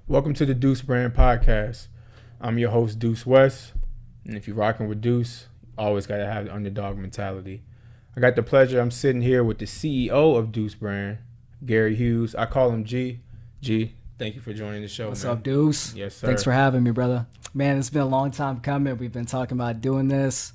Welcome to the Deuce Brand Podcast. I'm your host, Deuce West. And if you're rocking with Deuce, always got to have the underdog mentality. I got the pleasure, I'm sitting here with the CEO of Deuce Brand, Gary Hughes. I call him G. G, thank you for joining the show, What's man. up, Deuce? Yes, sir. Thanks for having me, brother. Man, it's been a long time coming. We've been talking about doing this.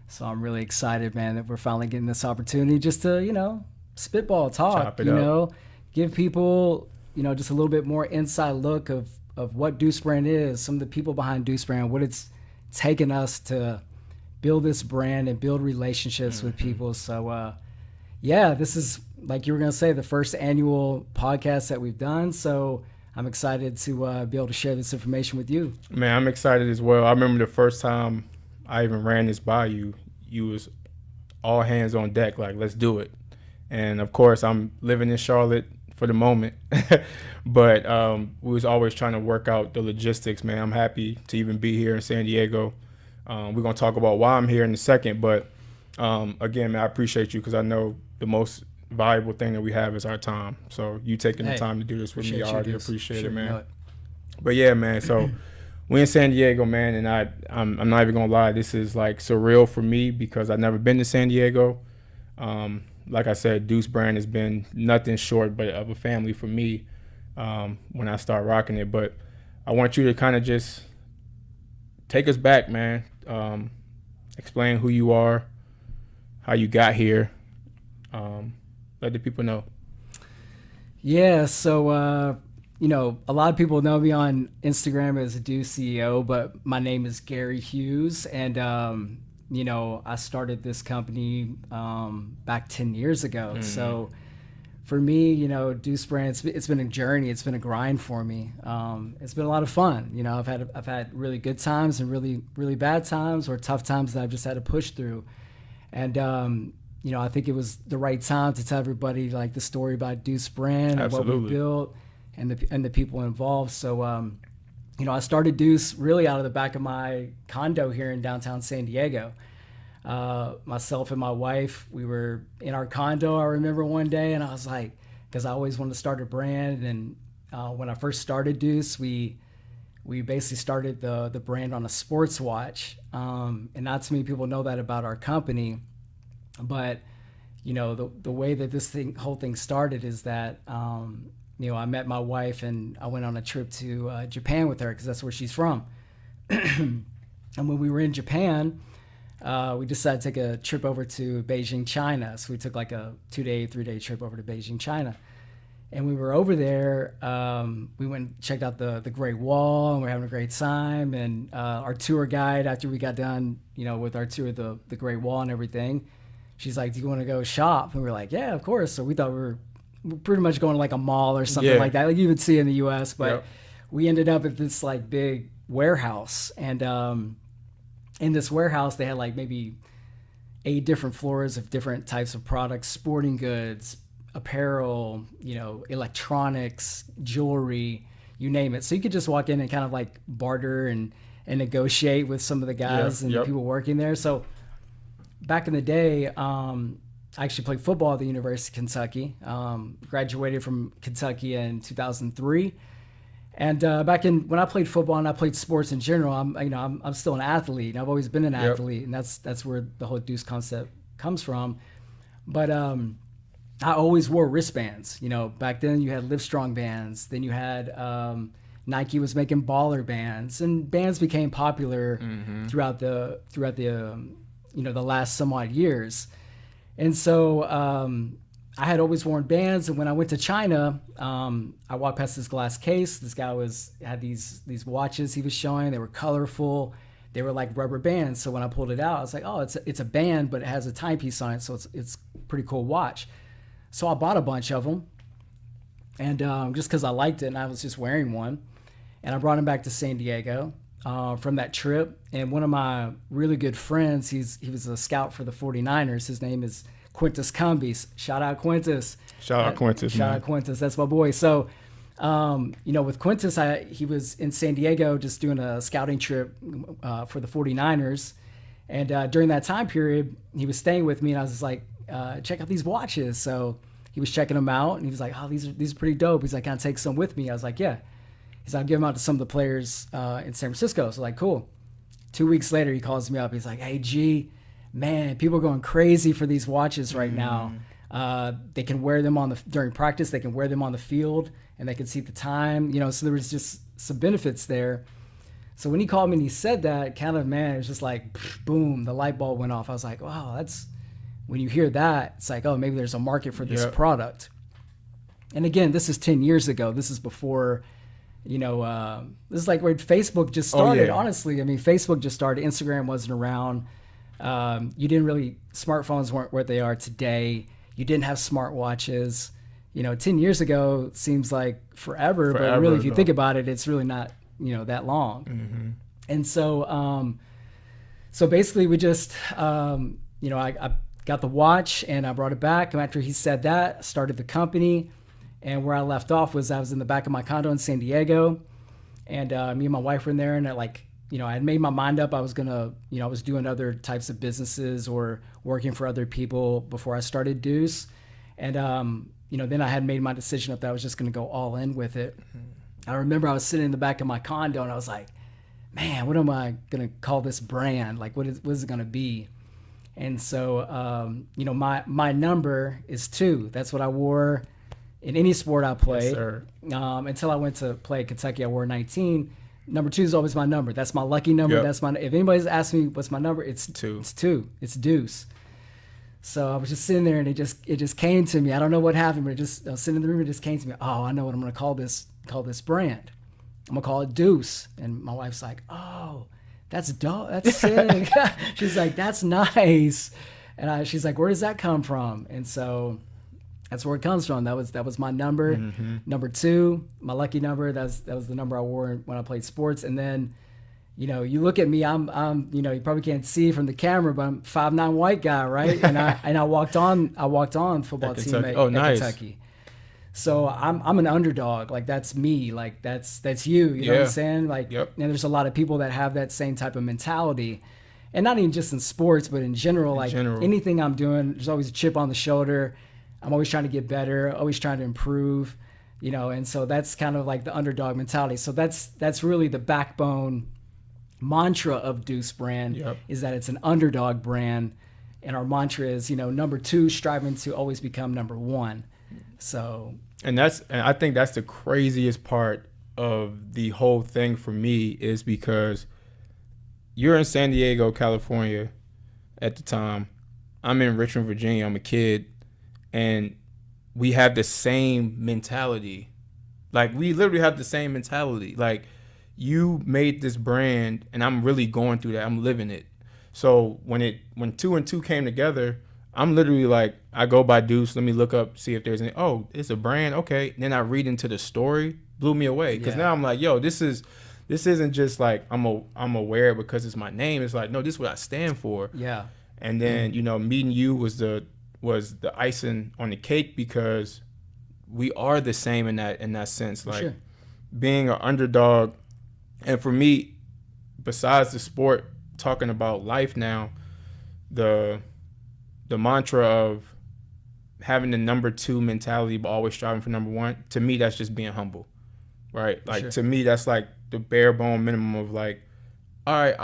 So I'm really excited, man, that we're finally getting this opportunity just to, spitball, talk, Chop it up. give people, just a little bit more inside look of what Deuce Brand is, some of the people behind Deuce Brand, what it's taken us to build this brand and build relationships with people. So, this is, like you were going to say, the first annual podcast that we've done. So I'm excited to be able to share this information with you. Man, I'm excited as well. I remember the first time I even ran this by you, you was all hands on deck, like, let's do it. And of course, I'm living in Charlotte for the moment, but we was always trying to work out the logistics, man. I'm happy to even be here in San Diego. We're going to talk about why I'm here in a second, but again, man, I appreciate you because I know the most valuable thing that we have is our time. So you taking the time to do this with me, I already appreciate it, man. But yeah, man, so we in San Diego, man, and I'm not even gonna lie, this is like surreal for me because I've never been to San Diego. Like I said, Deuce Brand has been nothing short but of a family for me when I start rocking it. But I want you to kind of just take us back, man. Explain who you are, how you got here. Let the people know. Yeah, so a lot of people know me on Instagram as a Deuce CEO, but my name is Gary Hughes, and I started this company back 10 years ago. Mm-hmm. So for me, Deuce Brand, it's been a journey, it's been a grind for me. It's been a lot of fun. I've had really good times and really really bad times or tough times that I've just had to push through, and I think it was the right time to tell everybody like the story about Deuce Brand and what we built and the people involved. So, I started Deuce really out of the back of my condo here in downtown San Diego. Myself and my wife, we were in our condo, I remember one day, and I was like, because I always wanted to start a brand. And when I first started Deuce, we basically started the brand on a sports watch. And not too many people know that about our company. But, the way that this whole thing started is that, I met my wife and I went on a trip to Japan with her because that's where she's from. And when we were in Japan, we decided to take a trip over to Beijing, China. So we took like a 2-day, 3-day trip over to Beijing, China. And we were over there. We went and checked out the Great Wall, and we were having a great time. And our tour guide, after we got done, with our tour of the Great Wall and everything, she's like, do you want to go shop? And we were like, yeah, of course. So we thought we were pretty much going to like a mall or something like that, like you would see in the U.S. But we ended up at this like big warehouse. And in this warehouse, they had like maybe 8 different floors of different types of products, sporting goods, apparel, electronics, jewelry, you name it. So you could just walk in and kind of like barter and negotiate with some of the guys and the people working there. So back in the day, I actually played football at the University of Kentucky. Graduated from Kentucky in 2003. And back when I played football and I played sports in general, I'm still an athlete. I've always been an athlete, and that's where the whole Deuce concept comes from. But I always wore wristbands. Back then you had Livestrong bands. Then you had Nike was making baller bands, and bands became popular throughout the the last somewhat years. And so I had always worn bands, and when I went to China, I walked past this glass case. This guy had these watches he was showing. They were colorful. They were like rubber bands. So when I pulled it out, I was like, oh, it's a band, but it has a timepiece on it, so it's a pretty cool watch. So I bought a bunch of them, and just because I liked it, and I was just wearing one, and I brought them back to San Diego from that trip. And one of my really good friends, he was a scout for the 49ers. His name is Quintus Cumbis. Shout out Quintus. Shout out Quintus. That's my boy. So, with Quintus, he was in San Diego just doing a scouting trip for the 49ers. And during that time period, he was staying with me, and I was just like, check out these watches. So he was checking them out, and he was like, oh, these are pretty dope. He's like, can I take some with me? I was like, yeah. He's like, I'll give them out to some of the players in San Francisco. So like, cool. 2 weeks later, he calls me up. He's like, hey, G, man, people are going crazy for these watches right now. They can wear them during practice. They can wear them on the field, and they can see the time. You know, so there was just some benefits there. So when he called me and he said that, kind of, man, it was just like, boom, the light bulb went off. I was like, wow, that's when you hear that, it's like, oh, maybe there's a market for this product. And again, this is 10 years ago. This is before, you know, this is like where Facebook just started, honestly. I mean, Facebook just started. Instagram wasn't around. You didn't really, smartphones weren't what they are today. You didn't have smartwatches. You know, 10 years ago seems like forever, but really, if you think about it, it's really not, you know, that long. And so, so basically we just, you know, I got the watch and I brought it back. And after he said that, I started the company. And where I left off was I was in the back of my condo in San Diego, and me and my wife were in there, and I had made my mind up. I was gonna, I was doing other types of businesses or working for other people before I started Deuce. And, then I had made my decision that I was just gonna go all in with it. I remember I was sitting in the back of my condo and I was like, man, what am I gonna call this brand? Like, what is it gonna be? And so, my number is 2. That's what I wore in any sport I played. Yes, until I went to play at Kentucky, I wore 19. Number 2 is always my number. That's my lucky number. Yep. If anybody's asked me what's my number, it's 2. It's 2. It's Deuce. So I was just sitting there and it just came to me. I don't know what happened, but I was sitting in the room and it just came to me. Oh, I know what I'm going to call this brand. I'm going to call it Deuce. And my wife's like, oh, that's dope. That's sick. She's like, that's nice. And she's like, where does that come from? And so that's where it comes from. That was my number. Number 2, my lucky number. That was the number I wore when I played sports. And then, you look at me. I'm you probably can't see from the camera, but I'm 5'9" white guy, right? And I walked on football teammate at Kentucky. So I'm an underdog. Like, that's me. Like, that's you. You know what I'm saying? Like, and there's a lot of people that have that same type of mentality, and not even just in sports, but in general. Anything I'm doing, there's always a chip on the shoulder. I'm always trying to get better, always trying to improve, and so that's kind of like the underdog mentality. So that's really the backbone mantra of Deuce brand, is that it's an underdog brand. And our mantra is, number 2, striving to always become number 1. So, and I think that's the craziest part of the whole thing for me, is because you're in San Diego, California at the time. I'm in Richmond, Virginia. I'm a kid. And we have the same mentality. Like, we literally have the same mentality. Like, you made this brand, and I'm really going through that. I'm living it. So when 2 and 2 came together, I'm literally like, I go by Deuce. Let me look up, see if there's any. Oh, it's a brand. Okay. And then I read into the story. Blew me away. Because now I'm like, yo, this isn't just like I'm aware because it's my name. It's like, no, this is what I stand for. Yeah. And then meeting you was the icing on the cake, because we are the same in that sense. Like, being an underdog. And for me, besides the sport, talking about life now, the mantra of having the number 2 mentality but always striving for number 1, to me, that's just being humble, right? Like, to me, that's like the bare bone minimum of like, all right,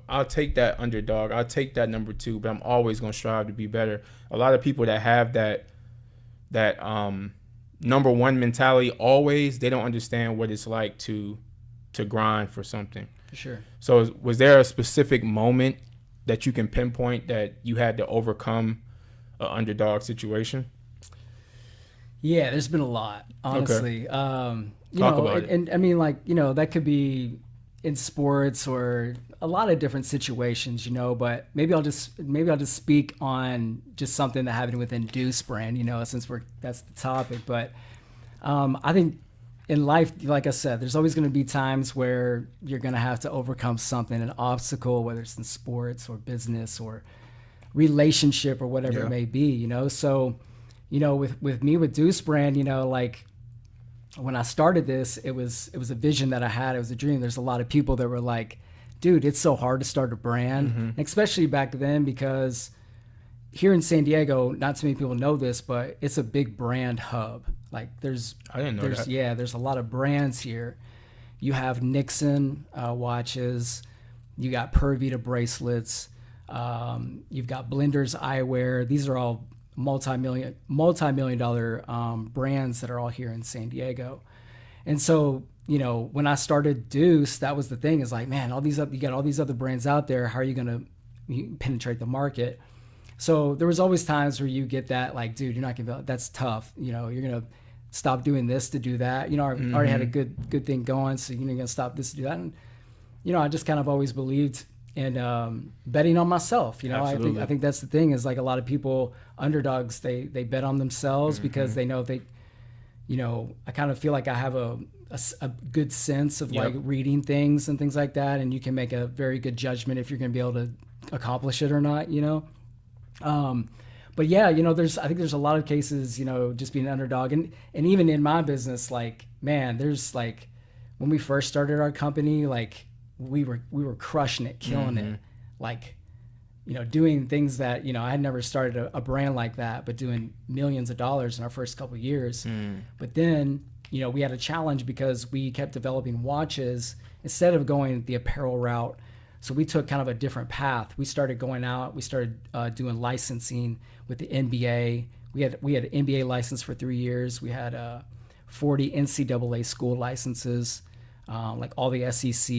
I'll take that underdog, I'll take that number 2, but I'm always gonna strive to be better. A lot of people that have that number 1 mentality, always, they don't understand what it's like to grind for something. For sure. So was there a specific moment that you can pinpoint that you had to overcome an underdog situation? Yeah, there's been a lot, honestly. Okay. Talk about it. And I mean, like, that could be in sports or a lot of different situations, but maybe I'll just speak on just something that happened within Deuce brand, since that's the topic. But I think in life, like I said, there's always going to be times where you're going to have to overcome something, an obstacle, whether it's in sports or business or relationship or whatever it may be, So, with me with Deuce brand, like, when I started this, it was a vision that I had. It was a dream. There's a lot of people that were like, dude, it's so hard to start a brand, and especially back then, because here in San Diego, not too many people know this, but it's a big brand hub. Like, I didn't know that. Yeah, there's a lot of brands here. You have Nixon watches. You got Purvita bracelets. You've got Blender's eyewear. These are all multi-million dollar brands that are all here in San Diego. And so, when I started Deuce, that was the thing, is like, man, you got all these other brands out there. How are you going to penetrate the market? So there was always times where you get that, like, dude, you're not going to, that's tough. You're going to stop doing this to do that. I already had a good thing going. So you're going to stop this to do that. And, I just kind of always believed in betting on myself. I think that's the thing, is like a lot of people, underdogs, they bet on themselves because they know I kind of feel like I have a good sense of like reading things and things like that, and you can make a very good judgment if you're going to be able to accomplish it or not. But yeah, I think there's a lot of cases, just being an underdog, and even in my business, like, man, there's like, when we first started our company, like we were crushing it, killing it, like, doing things that, I had never started a brand like that, but doing millions of dollars in our first couple of years. But then, we had a challenge because we kept developing watches instead of going the apparel route. So we took kind of a different path. We started going out. We started doing licensing with the NBA. We had an NBA license for 3 years. We had 40 NCAA school licenses, like all the SEC,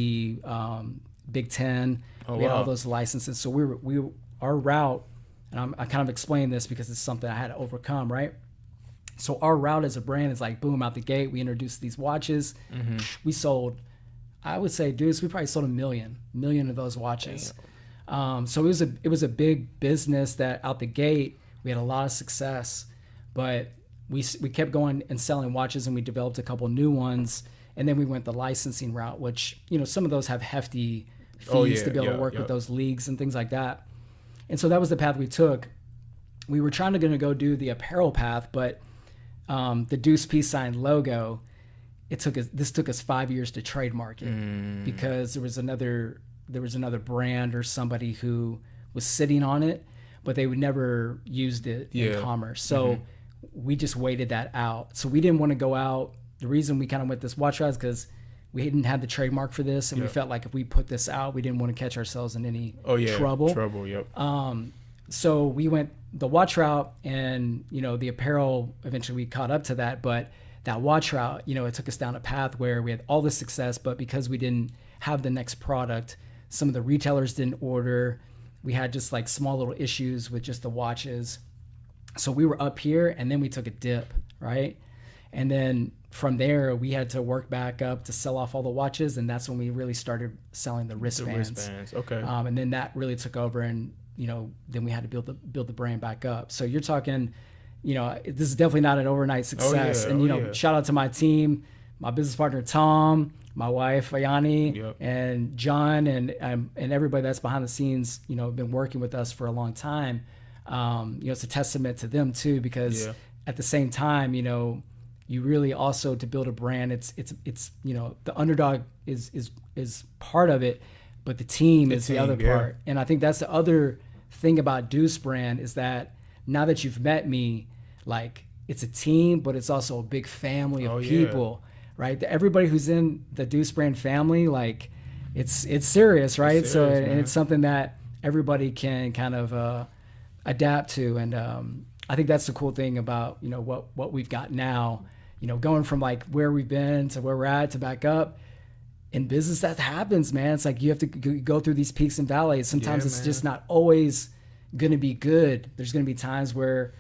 Big Ten. We had all those licenses. So our route, and I kind of explain this because it's something I had to overcome, right? So our route as a brand is like, boom, out the gate. We introduced these watches. We sold, I would say, Deuce, we probably sold a million of those watches. So it was a big business that out the gate we had a lot of success, but we kept going and selling watches, and we developed a couple new ones, and then we went the licensing route, which some of those have hefty fees to be able to work with those leagues and things like that. And so that was the path we took. We were trying to go do the apparel path, but the Deuce peace sign logo, this took us 5 years to trademark it because there was another brand or somebody who was sitting on it, but they would never used it in commerce. So we just waited that out. So we didn't want to go out. The reason we kind of went this watch route is because we didn't have the trademark for this, and we felt like if we put this out, we didn't want to catch ourselves in any trouble. So we went the watch route, and the apparel, eventually we caught up to that, but that watch route, it took us down a path where we had all this success, but because we didn't have the next product, some of the retailers didn't order. We had just like small little issues with just the watches. So we were up here, and then we took a dip, right? And then from there, we had to work back up to sell off all the watches, and that's when we really started selling the wristbands. Okay. And then that really took over, and then we had to build the brand back up. So you're talking, this is definitely not an overnight success. Shout out to my team, my business partner Tom, my wife Ayani, and John, and everybody that's behind the scenes. Been working with us for a long time. It's a testament to them too, because at the same time, you really also, to build a brand, it's the underdog is part of it, but the team is the other part. And I think that's the other thing about Deuce brand, is that now that you've met me, like, it's a team, but it's also a big family of people, right? Everybody who's in the Deuce brand family, like, it's serious, right? It's serious, and it's something that everybody can kind of adapt to. And I think that's the cool thing about what we've got now. Going from like where we've been to where we're at to back up. In business, that happens, man. It's like you have to go through these peaks and valleys. Sometimes it's just not always going to be good. There's going to be times where,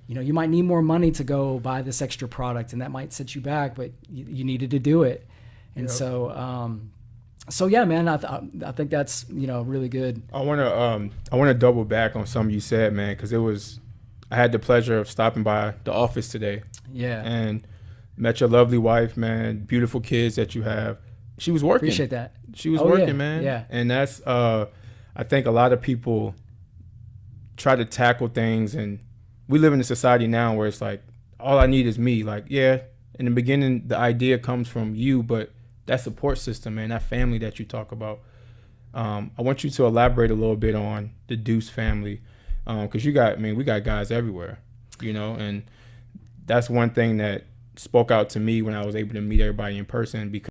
you might need more money to go buy this extra product, and that might set you back, but you needed to do it. And so yeah, man, I think that's, really good. I want to double back on something you said, man, because I had the pleasure of stopping by the office today. Yeah. And met your lovely wife, man. Beautiful kids that you have. She was working. Appreciate that. She was working, yeah. man. Yeah. And that's, I think a lot of people try to tackle things, and we live in a society now where it's like, all I need is me. Like, yeah, in the beginning, the idea comes from you, but that support system, man, that family that you talk about. I want you to elaborate a little bit on the Deuce family, because we got guys everywhere, and that's one thing that spoke out to me when I was able to meet everybody in person, because